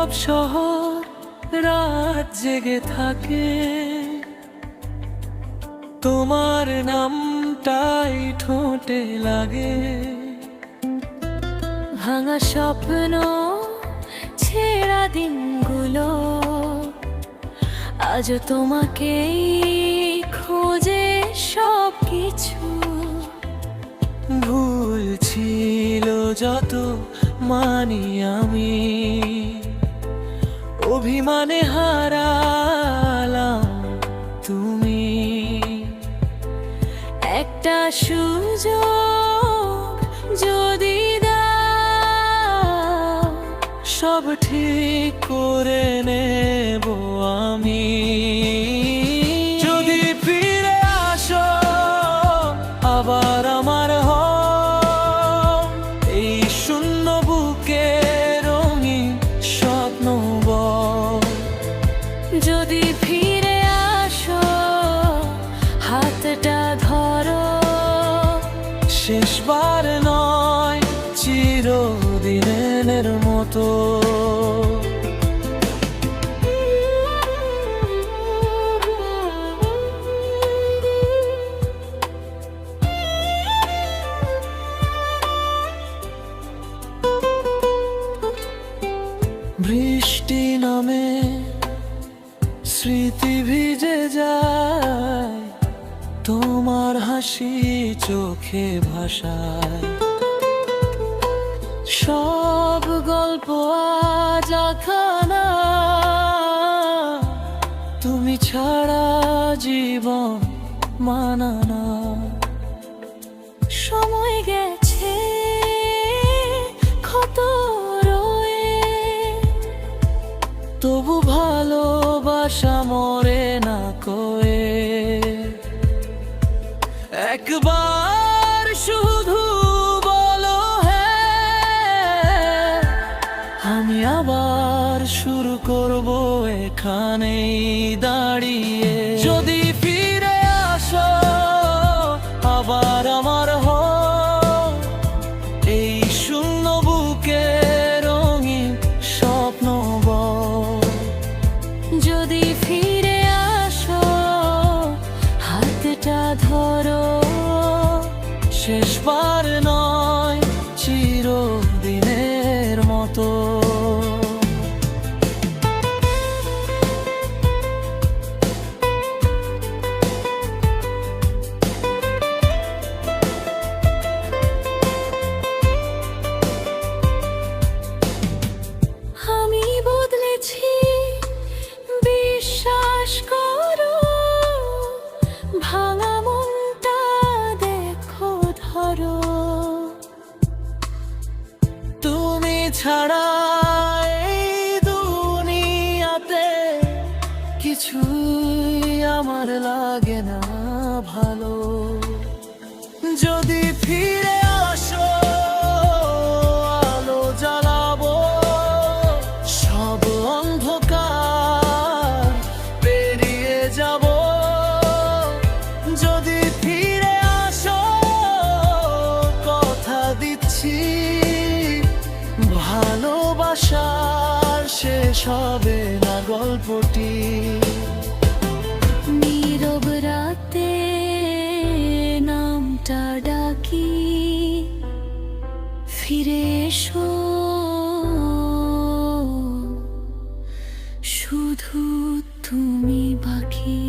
সব শহর রাত জেগে থাকে, তোমার নামটাই ঠোঁটে লাগে। ভাঙা স্বপ্ন, ছেঁড়া দিনগুলো আজ তোমাকেই খোঁজে সব কিছু। ভুল ছিল যত মানি আমি, অভিমানে হারালাম তুমি। একটা সুযোগ যদি দাও, সব ঠিক করে নেব আমি। যদি ফিরে আসো আবার আমার হও, এই শূন্য বুকে রঙিন স্বপ্ন বও। যদি ফিরে আসো হাতটা ধরো, শেষবার নয় চিরদিনের মতো। বৃষ্টি নামে স্মৃতি ভিজে যায়, তোমার হাসি চোখে ভাসায়। সব গল্প আজ আখানা, তুমি ছাড়া জীবন মানানা। সময় গেছে ক্ষত রয়ে, তবু ভালোবাসা মরে না কয়ে। একবার শুধু বলো হ্যাঁ, আমি আবার শুরু করব এখানেই দাঁড়িয়ে। যদি ফিরে আসো আবার আমার হও, এই শূন্য বুকে রঙিন স্বপ্ন বও। যদি ফিরে আসো হাতটা ধরো, শেষবার নয় চিরদিনের মতো। আমি বদলেছি বিশ্বাস করো, ভাঙা মনটা দেখো ধরো। তুমি ছাড়া এই দুনিয়াতে কিছুই আমার লাগে না ভালো। যদি ফিরে আসো আলো জ্বালাবো, সব অন্ধকার পেরিয়ে যাব। যদি ফিরে আসো কথা দিচ্ছি, ভালোবাসার শেষ হবে না গল্পটি। নীরব রাতে নামটা ডাকি, ফিরে এসো শুধু তুমি বাকি।